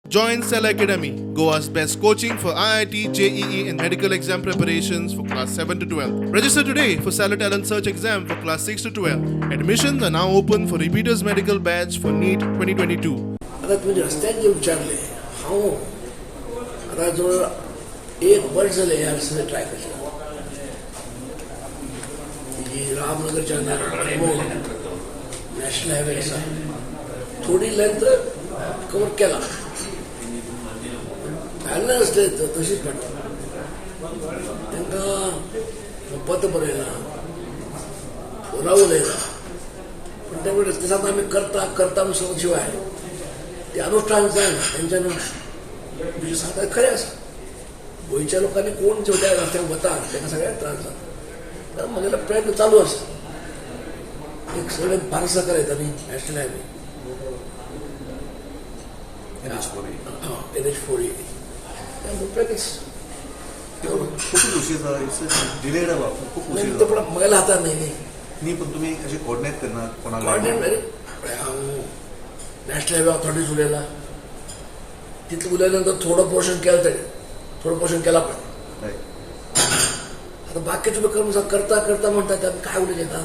Join Stella Academy, Goa's best coaching for IIT, JEE, and medical exam preparations for class 7 to 12. Register today for Stella Talent Search exam for class 6 to 12. Admissions are now open for repeaters medical batch for NEET 2022. आता तुम्ही रस्त्यात जे विचारले हो आता जवळ एक वर्ष झाले या रस्त्याने ट्राय करायला जी रामनगरच्या नॅशनल हायवे असा थोडी लेंथ कव्हर केला भायले असले तर तशीच पडटा तांकां पत बरयना रावल येना पण त्या वेळेस ते सांगता आमी करता करता म्हणून शिवाय ते अनुष्ठान जायना तेंच्यानी म्हणजे सांगता खरें आसा गोंयच्या लोकांनी कोण त्या रस्त्याक वता ताका सगळ्याक त्रास जाता तर म्हगेलो प्रयत्न चालू आसा एक सगळे भारत सरकार येता न्ही नॅशनल हायवे NH4 खूप उशीर डिलेड खूप उशीर ते पण म्हगेल्या हातान न्ही न्ही पण तुम्ही असे कोऑर्डिनेट करना कोणाला हांव नॅशनल हायवे ऑथॉरिटीज उलयला तितलें उलयल्यानंतर थोडं पोर्शन केलं तरी थोडं पोर्शन केला पण आता बाकीचे लोक करता करता म्हणतात काय उलयता